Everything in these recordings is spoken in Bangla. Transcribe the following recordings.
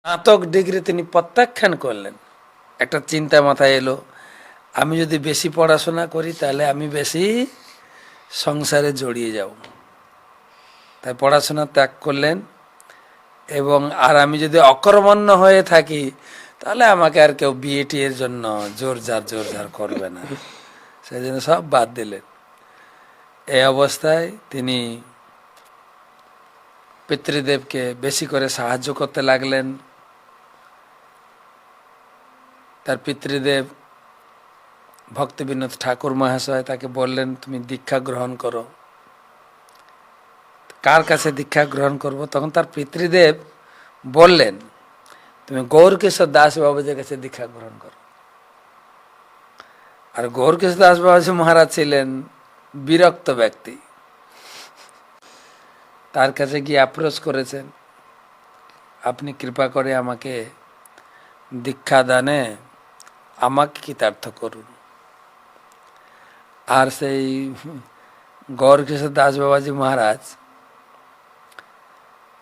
স্নাতক ডিগ্রি তিনি প্রত্যাখ্যান করলেন। একটা চিন্তা মাথায় এলো, আমি যদি বেশি পড়াশোনা করি তাহলে আমি বেশি সংসারে জড়িয়ে যাব, তাই পড়াশোনা ত্যাগ করলেন। এবং আর আমি যদি অকর্মণ্য হয়ে থাকি তাহলে আমাকে আর কেউ বিএটি এর জন্য জোর জার করবে না, সেই জন্য সব বাদ দিলেন। এই অবস্থায় তিনি পিতৃদেবকে বেশি করে সাহায্য করতে লাগলেন। তার পিতৃদেব ভক্তিবিনোদ ঠাকুর মহাশয় তাকে বললেন, তুমি দীক্ষা গ্রহণ করো। কার কাছে দীক্ষা গ্রহণ করব? তখন তার পিতৃদেব বললেন, তুমি গৌরকিশোর দাস বাবুজির কাছে দীক্ষা গ্রহণ করো। আর গৌরকিশোর দাস বাবুজি মহারাজ ছিলেন বিরক্ত ব্যক্তি, তার কাছে গিয়ে অ্যাপ্রোচ করেছেন, আপনি কৃপা করে আমাকে দীক্ষা দানে আমাকে কৃতার্থ করুন। আর সেই গৌরকিশোর দাস বাবাজি মহারাজ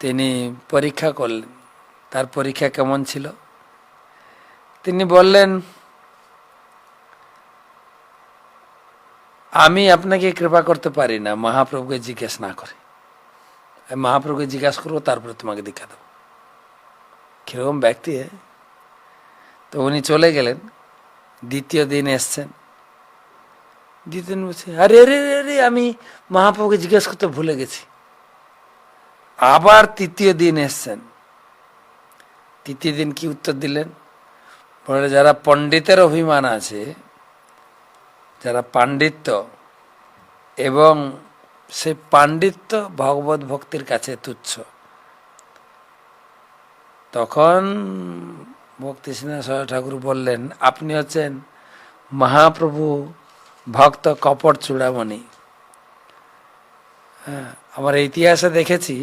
তিনি পরীক্ষা করলেন। তার পরীক্ষা কেমন ছিল? তিনি বললেন, আমি আপনাকে কৃপা করতে পারি না মহাপ্রভুকে জিজ্ঞেস না করে। আমি মহাপ্রভুকে জিজ্ঞাসা করবো, তারপরে তোমাকে দীক্ষা দেবো। কিরকম ব্যক্তি! তো উনি চলে গেলেন। দ্বিতীয় দিন এসছেন। দ্বিতীয় দিন বলছে, আরে আরে আরে আমি মহাপ্রভুকে জিজ্ঞেস করতে ভুলে গেছি। আবার তৃতীয় দিন এসছেন। তৃতীয় দিন কি উত্তর দিলেন? বলে, যারা পণ্ডিতের অভিমান আছে, যারা পাণ্ডিত্য, এবং সেই পাণ্ডিত্য ভগবত ভক্তির কাছে তুচ্ছ। তখন ভক্তি সিনহা ঠাকুর বললেন, আপনি হচ্ছেন মহাপ্রভু ভক্ত কপট চূড়ামণি। হ্যাঁ, আমার ইতিহাসে দেখেছি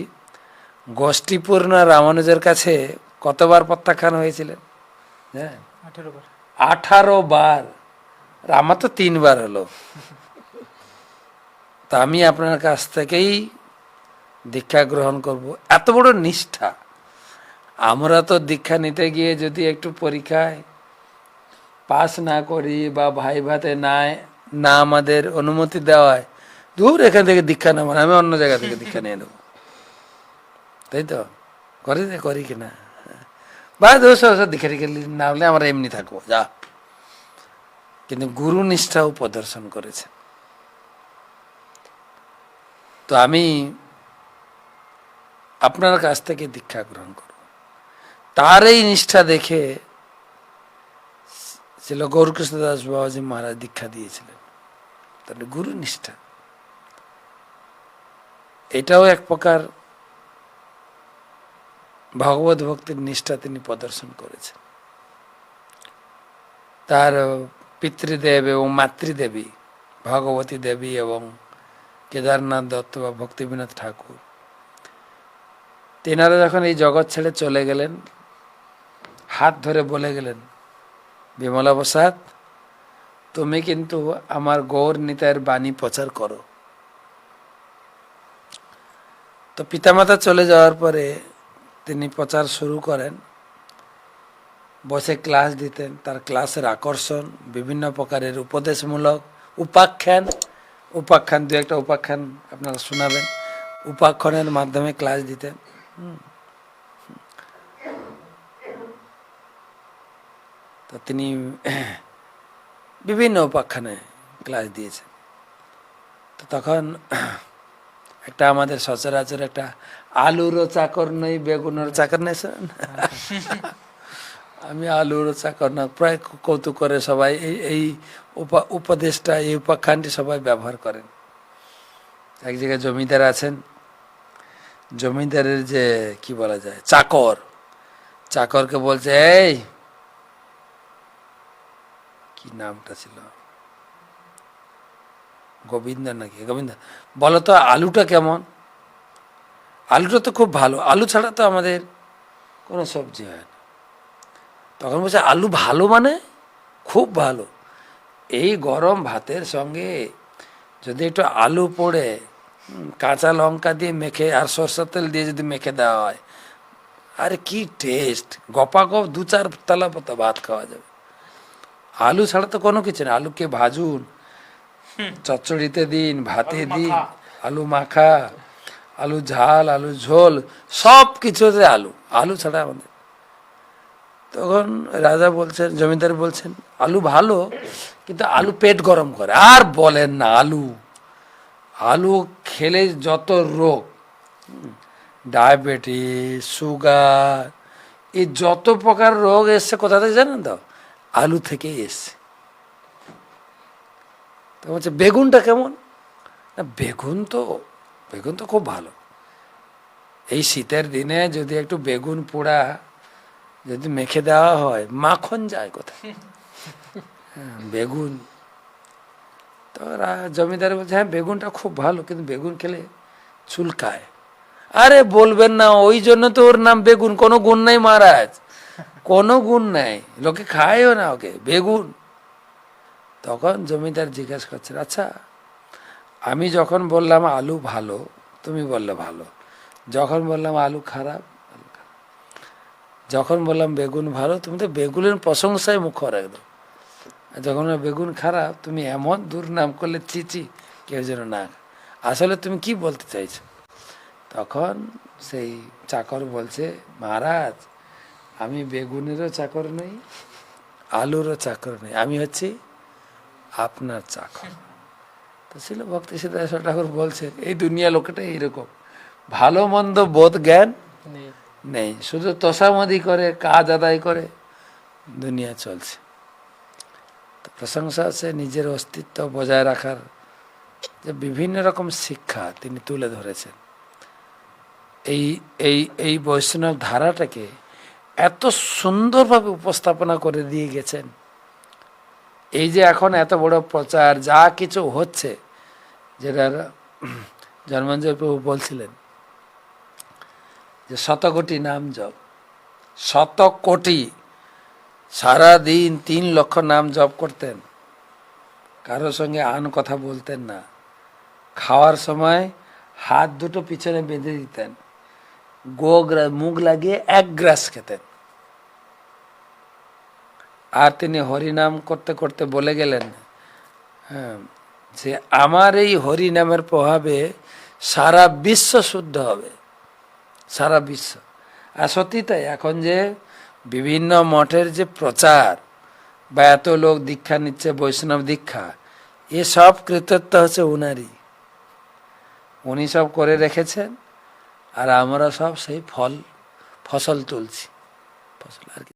গোষ্ঠীপূর্ণ রামানুজের কাছে কতবার প্রত্যাখ্যান হয়েছিলেন? হ্যাঁ, 18 বার। আমার তো 3 বার হলো। তা আমি আপনার কাছ থেকেই দীক্ষা গ্রহণ করব। এত বড় নিষ্ঠা! আমরা তো দীক্ষা নিতে গিয়ে যদি একটু পরীক্ষায় পাস না করি বা ভাই ভাতে না আমাদের অনুমতি দেওয়া হয়, দূর এখান থেকে দীক্ষা নেব না, আমি অন্য জায়গা থেকে দীক্ষা নিয়ে নেব। তাই তো করি কিনা? বা দোষ দীক্ষা টিক্ষা না হলে আমরা এমনি থাকবো যা। কিন্তু গুরু নিষ্ঠাও প্রদর্শন করেছে। তো আমি আপনার কাছ থেকে দীক্ষা গ্রহণ করব। তার এই নিষ্ঠা দেখে ছিল গৌরকৃষ্ণ দাস বাবাজি মহারাজ দীক্ষা দিয়েছিলেন। তাহলে গুরু নিষ্ঠা এটাও এক প্রকার ভগবত ভক্তির নিষ্ঠা তিনি প্রদর্শন করেছেন। তার পিতৃদেব এবং মাতৃদেবী ভগবতী দেবী এবং কেদারনাথ দত্ত বা ভক্তিবিনোদ ঠাকুর, তেনারা যখন এই জগৎ ছেড়ে চলে গেলেন, হাত ধরে বলে গেলেন, বিমলা প্রসাদ, তুমি কিন্তু আমার গৌর নিতাইয়ের বাণী প্রচার করো। তো পিতামাতা চলে যাওয়ার পরে তিনি প্রচার শুরু করেন। বসে ক্লাস দিতেন। তার ক্লাসের আকর্ষণ বিভিন্ন প্রকারের উপদেশমূলক উপাখ্যান 2-1টা উপাখ্যান আপনারা শোনাবেন। উপাখ্যানের মাধ্যমে ক্লাস দিতেন। তো তিনি বিভিন্ন উপাখ্যানে ক্লাস দিয়েছেন। তো তখন একটা আমাদের সচরাচর একটা আলুরও চাকর নই বেগুনের চাকর নেই, আমি আলুর চাকর না, প্রায় কৌতুক করে সবাই এই উপদেশটা, এই উপাখ্যানটি সবাই ব্যবহার করেন। এক জায়গায় জমিদার আছেন, জমিদারের যে কি বলা যায় চাকরকে বলছে, এই কি নামটা ছিল, গোবিন্দ নাকি, গোবিন্দ, বলো তো আলুটা কেমন? আলুটা তো খুব ভালো, আলু ছাড়া তো আমাদের কোনো সবজি হয় না। তখন বলছে, আলু ভালো মানে? খুব ভালো। এই গরম ভাতের সঙ্গে যদি একটু আলু পোড়ে কাঁচা লঙ্কা দিয়ে মেখে আর সরষের তেল দিয়ে যদি মেখে দেওয়া হয়, আরে কি টেস্ট, গপাগপ 2-4 তালা পাতা ভাত খাওয়া যাবে। আলু ছাড়া তো কোনো কিছু না। আলুকে ভাজুন, চচ্চড়িতে দিন, ভাতে দিন, আলু মাখা, আলু ঝাল, আলু ঝোল, সব কিছুতে আলু। আলু ছাড়া আমাদের। তখন রাজা বলছেন, জমিদার বলছেন, আলু ভালো, কিন্তু আলু পেট গরম করে। আর বলেন না, আলু আলু খেলে যত রোগ, ডায়াবেটিস, সুগার, এই যত প্রকার রোগ এসছে কোথা থেকে জানেন তো? আলু থেকেই এসছে। তো বলছে বেগুনটা কেমন? না বেগুন তো খুব ভালো। এই শীতের দিনে যদি একটু বেগুন পোড়া যদি মেখে দেওয়া হয়, মাখন যায় কোথায়। বেগুন। তো জমিদার বলছে হ্যাঁ বেগুনটা খুব ভালো, কিন্তু বেগুন খেলে চুলকায়। আরে বলবেন না, ওই জন্য তো ওর নাম বেগুন। কোনো গুণ নাই মহারাজ, কোনো গুণ নাই, লোকে খায়ও না ওকে, বেগুন। তখন জমিদার জিজ্ঞাসা করছেন, আচ্ছা আমি যখন বললাম আলু ভালো, তুমি বললে ভালো, যখন বললাম আলু খারাপ, যখন বললাম বেগুন ভালো, তুমি তো বেগুনের প্রশংসায় মুখর একদম। যখন বেগুন খারাপ, তুমি এমন দুর্নাম করলে, চিচি, কেউ যেন না। আসলে তুমি কি বলতে চাইছো? তখন সেই চাকর বলছে, মহারাজ আমি বেগুনেরও চাকর নই, আলুরও চাকর নই, আমি হচ্ছি আপনার চাকর। তো ছিল ভক্তি সিদ্ধার্থ ঠাকুর বলছেন, এই দুনিয়া লোকটা এইরকম, ভালো মন্দ বোধ জ্ঞান নেই, শুধু তোষামদি করে, কাজ আদায় করে দুনিয়া চলছে। তো প্রশংসা আছে নিজের অস্তিত্ব বজায় রাখার যে বিভিন্ন রকম শিক্ষা তিনি তুলে ধরেছেন। এই এই এই বৈষ্ণব ধারাটাকে এত সুন্দরভাবে উপস্থাপনা করে দিয়ে গেছেন। এই যে এখন এত বড় প্রচার যা কিছু হচ্ছে, যেটা জন্মাঞ্জয় প্রভু বলছিলেন যে 100 কোটি নাম জপ, 100 কোটি, সারাদিন 3 লক্ষ নাম জপ করতেন, কারোর সঙ্গে আন কথা বলতেন না, খাওয়ার সময় হাত দুটো পিছনে বেঁধে দিতেন, মুখ লাগিয়ে 1 গ্রাস খেতেন। আর তিনি হরিনাম করতে করতে বলে গেলেন, হ্যাঁ, যে আমার এই হরিনামের প্রভাবে সারা বিশ্ব শুদ্ধ হবে, সারা বিশ্ব। আর সত্যি তাই, এখন যে বিভিন্ন মঠের যে প্রচার বা এত লোক দীক্ষা নিচ্ছে, বৈষ্ণব দীক্ষা, এসব কৃতিত্ব হচ্ছে উনারই। উনি সব করে রেখেছেন, আর আমরা সব সেই ফসল তুলছি, ফসল আর কি।